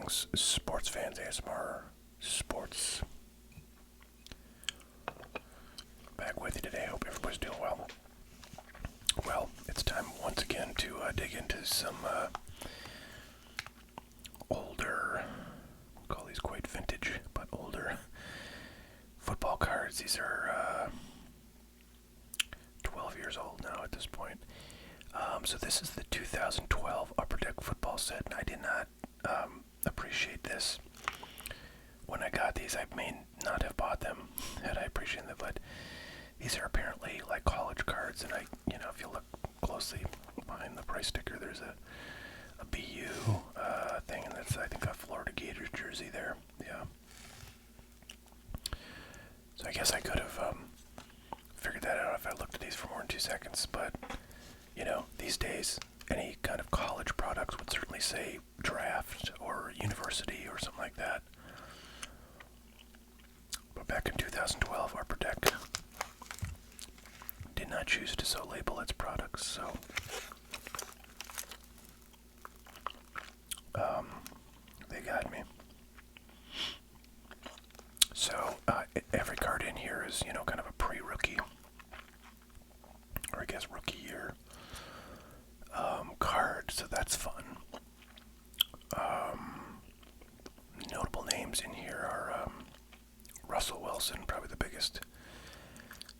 Greetings, sports fans, ASMR Sports. Back with you today. Hope everybody's doing well. Well, it's time once again to dig into some older, we'll call these quite vintage, but older football cards. These are 12 years old now at this point. So this is the 2012 Upper Deck football set, and I did not appreciate this when I got these. I may not have bought them had I appreciated them, but these are apparently like college cards, and if you look closely behind the price sticker, there's a BU thing, and that's, I think, a Florida Gators jersey there. Yeah. So I guess I could have figured that out if I looked at these for more than 2 seconds, but these days, any kind of college products would certainly say draft or university or something like that. But back in 2012, Upper Deck did not choose to so label its products, so they got me. So every card in here is, kind of a pre-rookie, or I guess rookie year card, so that's fun. Notable names in here are Russell Wilson, probably the biggest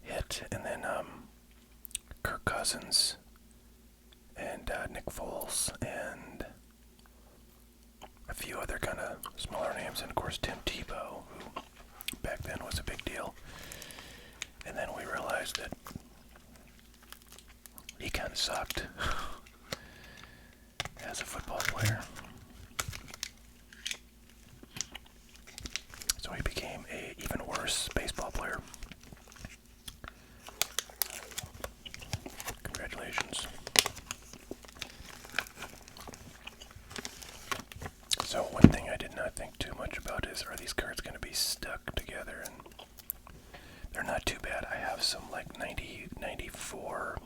hit, and then Kirk Cousins, and Nick Foles, and a few other kind of smaller names, and of course Tim Tebow, who back then was a big deal. And then we realized that he kind of sucked as a football player. So he became a even worse baseball player. Congratulations. So one thing I did not think too much about is, are these cards going to be stuck together? And they're not too bad. I have some like 94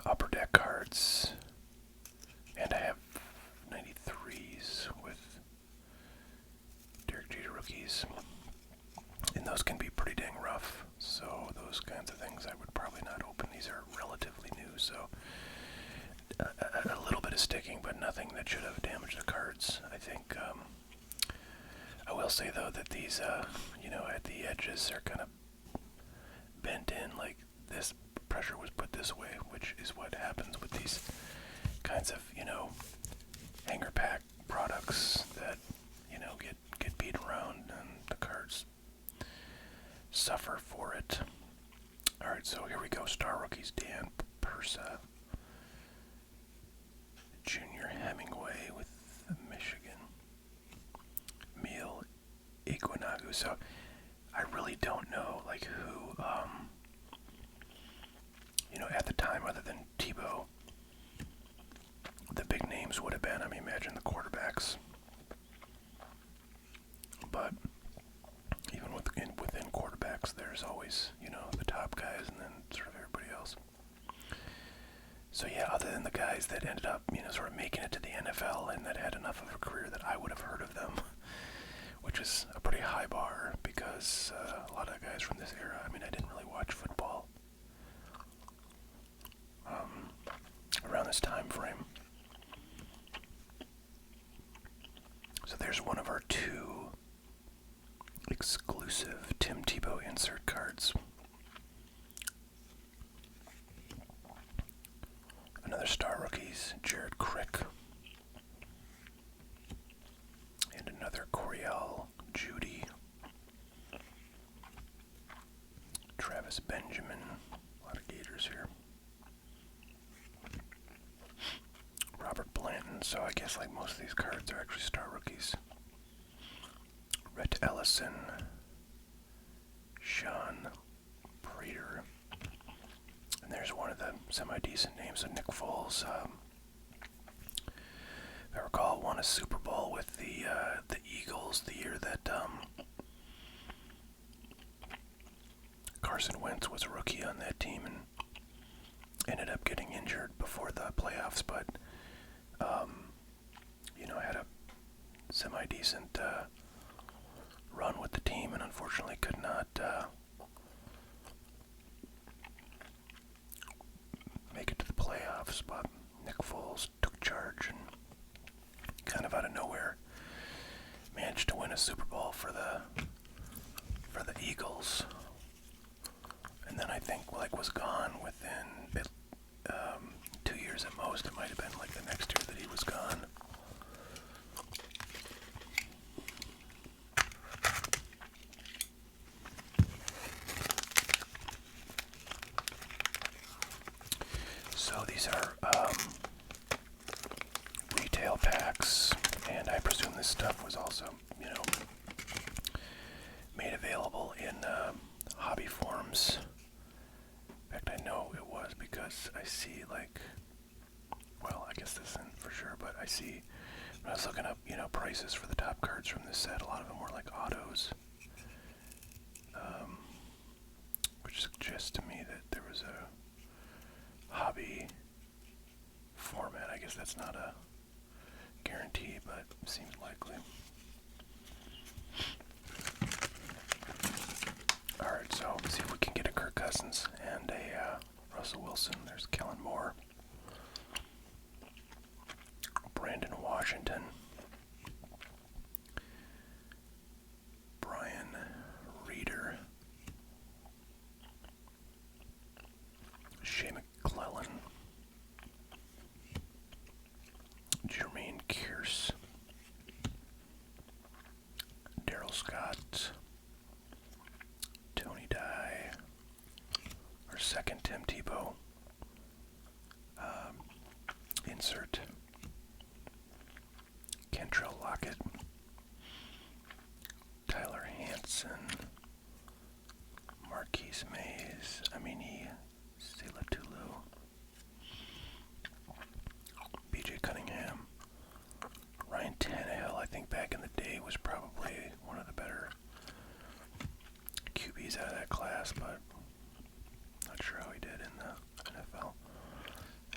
Upper Deck cards, and I have 93s with Derek Jeter rookies, and those can be pretty dang rough. So those kinds of things I would probably not open. These are relatively new, so a little bit of sticking, but nothing that should have damaged the cards. I think I will say though that these at the edges are kind of bent in, like this pressure was put this way, which is what happens with these kinds of hanger pack products that get beat around, and the cards suffer for it. All right, so here we go. Star rookies: Dan Persa, Junior Hemingway with Michigan, Meal Iguanagu. So I really don't know who at the time, other than Tebow, the big names would have been. I mean, imagine the quarterbacks. But even within quarterbacks, there's always, the top guys and then sort of everybody else. So yeah, other than the guys that ended up, sort of making it to the NFL and that had enough of a career that I would have heard of them, which is a pretty high bar, because a lot of guys from this era, I didn't really watch football around this time frame. So there's one of our 2 exclusive Tim Tebow insert cards. Another Star Rookies, Jared Crick. And another Coriel Judy. Travis Benjamin. A lot of Gators here. Robert Blanton. So I guess like most of these cards are actually Star Rookies. Rhett Ellison. Sean Prater. And there's one of the semi-decent names of Nick Foles. If I recall, won a Super Bowl with the Eagles the year that Carson Wentz was a rookie on that team and ended up getting injured before the playoffs. But had a semi-decent run with the team, and unfortunately could not make it to the playoffs. But Nick Foles took charge and kind of out of nowhere managed to win a Super Bowl for the Eagles, and then I think was gone within 2 years at most. It might have been the next year that he was gone. So these are retail packs, and I presume this stuff was also, made available in hobby forms. In fact, I know it was because I see I guess this isn't for sure, but I see when I was looking up, prices for the top cards from this set, a lot of them were autos, which suggests to me that there was a hobby format. I guess that's not a guarantee, but it seems likely. Alright, so let's see if we can get a Kirk Cousins and a Russell Wilson. There's Kellen Moore, Brandon Washington, Brian Reeder, Shea McClellan, Jermaine Kearse, Daryl Scott, Tony Dye, our second Tim Tebow, insert Kentrell Lockett, Tyler Hanson, Marquise Mays, Amini Silatulu, BJ Cunningham, Ryan Tannehill. I think back in the day was probably one of the better QBs out of that class, but not sure how he did in the NFL.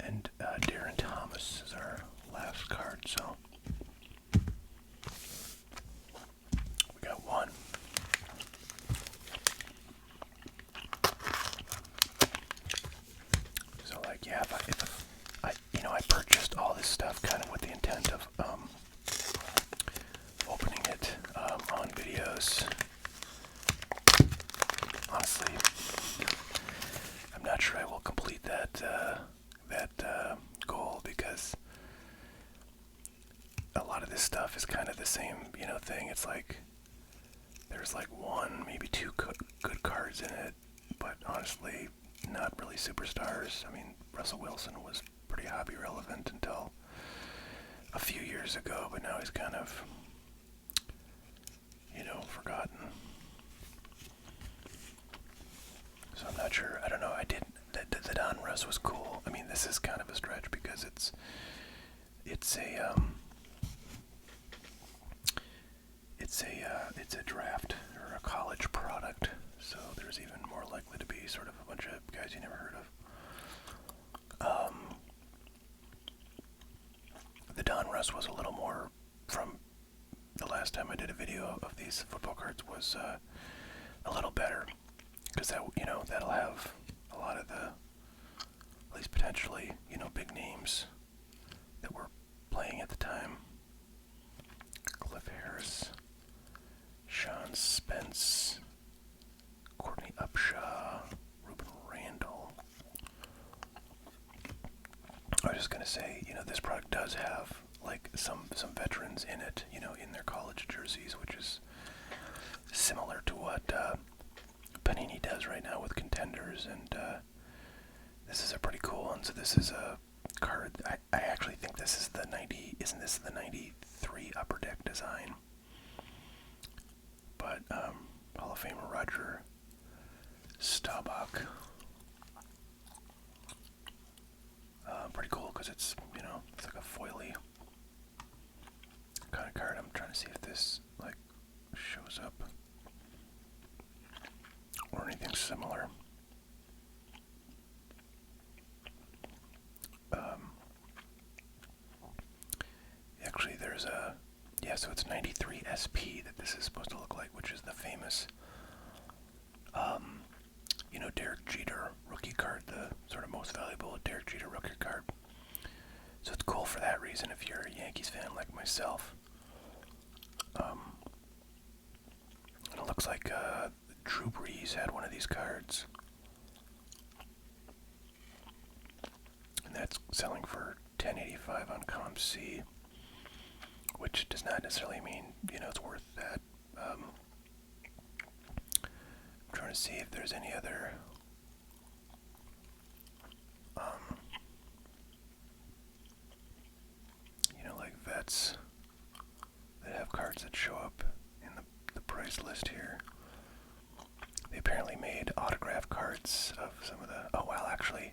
And Darren Thomas is our last card, so we got one. So if I purchased all this stuff kind of with the intent of opening it on videos. Honestly, I'm not sure I will complete that goal, because a lot of this stuff is kind of the same, thing. It's there's one, maybe two good cards in it, but honestly, not really superstars. I mean, Russell Wilson was pretty hobby relevant until a few years ago, but now he's kind of, forgotten. So I'm not sure. I don't know. I did. The Don Russ was cool. I mean, this is kind of a stretch because it's a draft or a college product. So there's even more likely to be sort of a bunch of guys you never heard of. The Don Russ was a little more, from the last time I did a video of these football cards, was a little better, because that'll have a lot of the, at least potentially, big names that were playing at the time. Cliff Harris, Sean Spence, Courtney Upshaw, Ruben Randall. I was just gonna say, this product does have some veterans in it, in their college jerseys, which is similar to what Panini does right now with Contenders, and this is a pretty cool one. So this is a card. I actually think this is the 90. Isn't this the 93 Upper Deck design? But Hall of Famer Roger Staubach. Pretty cool because it's it's like a foily kind of card. I'm trying to see if this shows up or anything similar. Actually, there's there's a, yeah, so it's 93 SP that this is supposed to look like, which is the famous, Derek Jeter rookie card, the sort of most valuable Derek Jeter rookie card. So it's cool for that reason if you're a Yankees fan like myself. And it looks like Drew Brees had one of these cards. And that's selling for $10.85 on ComC, which does not necessarily mean, it's worth that. I'm trying to see if there's any other like vets that have cards that show up in the price list here. They apparently made autograph cards of some of the, oh wow, actually,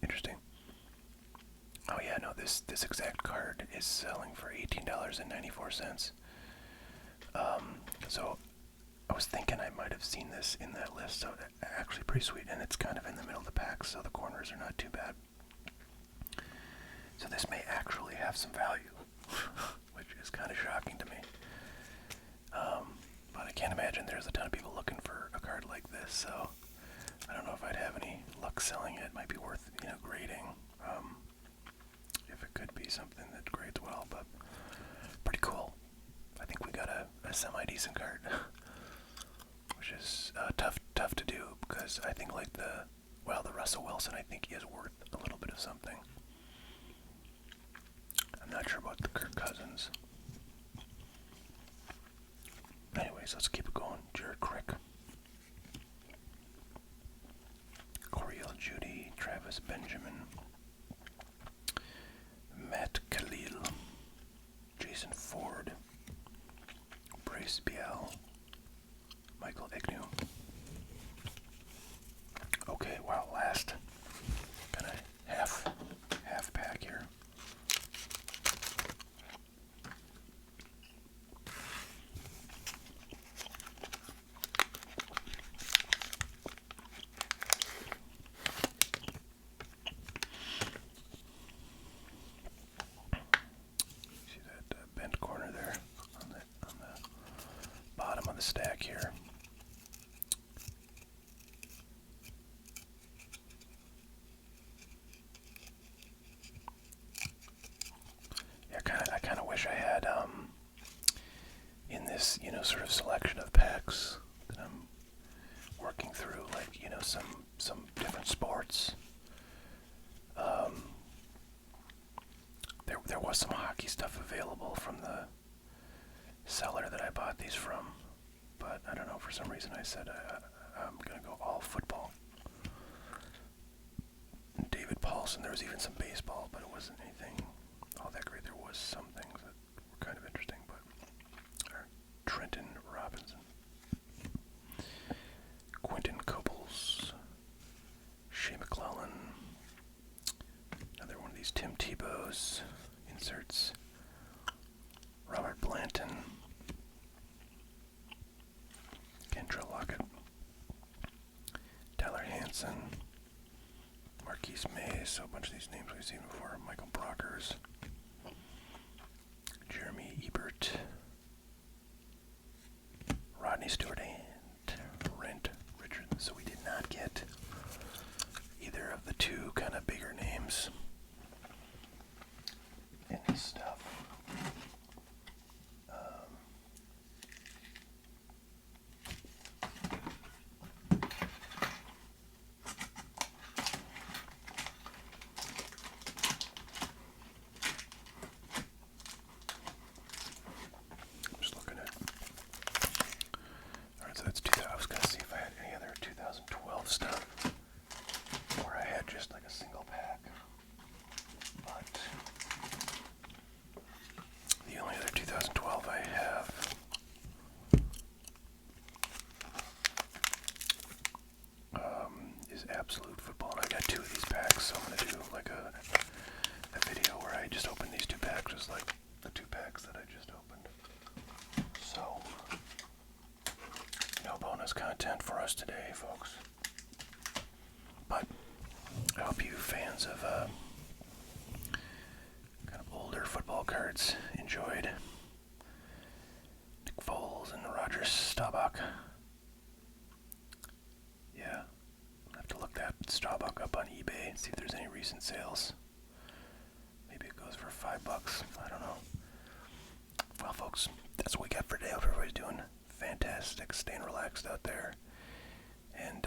interesting. Oh yeah, no, this exact card is selling for $18.94. So I was thinking I might have seen this in that list, so actually pretty sweet, and it's kind of in the middle of the pack, so the corners are not too bad. So this may actually have some value, which is kind of shocking to me. But I can't imagine there's a ton of people looking for a card like this, so I don't know if I'd have any luck selling it. It might be worth, grading, if it could be something that grades well, but pretty cool. I think we got a semi-decent card, which is tough to do, because I think like the Russell Wilson, I think he is worth a little bit of something. I'm not sure about the Kirk Cousins. Anyways, let's keep it going. Jared Crick, Coriel Judy, Travis Benjamin, Matt Khalil, Jason Ford, Brace Biel, Michael Agnew. Okay, wow, last kind of half pack here. See that bent corner there on the bottom of the stack here. I kind of wish I had, in this, sort of selection of packs that I'm working through, like, some different sports. There was some hockey stuff available from the seller that I bought these from, but I don't know, for some reason I said I'm gonna go all football. David Paulson, there was even some baseball, but it wasn't anything all that great. There was some things that were kind of interesting, but Trenton Robinson, Quentin Couples, Shea McClellan, another one of these Tim Tebow's inserts, Robert Blanton, Kendra Lockett, Tyler Hansen, Marquise Mays, so a bunch of these names we've seen before, Michael Brockers, Jeremy Ebert, Rodney Stewart, and Rent Richardson. So we did not get either of the two kind of bigger names in this stuff. Just looking at. Alright, so that's 2000. I was going to see if I had any other 2012 stuff where I had just like a single pack. But the only other 2012 I have is Absolute Football. And I got two of these packs, so I'm going to do like a video where I just open these two packs, just like the two packs that I just opened. So, no bonus content for us today, folks. But I hope you fans of kind of football cards enjoyed. Nick Foles and Roger Staubach. Yeah, I'll have to look that Staubach up on eBay and see if there's any recent sales. Maybe it goes for $5. I don't know. Well, folks, that's what we got for today. Hope everybody's doing fantastic, staying relaxed out there. And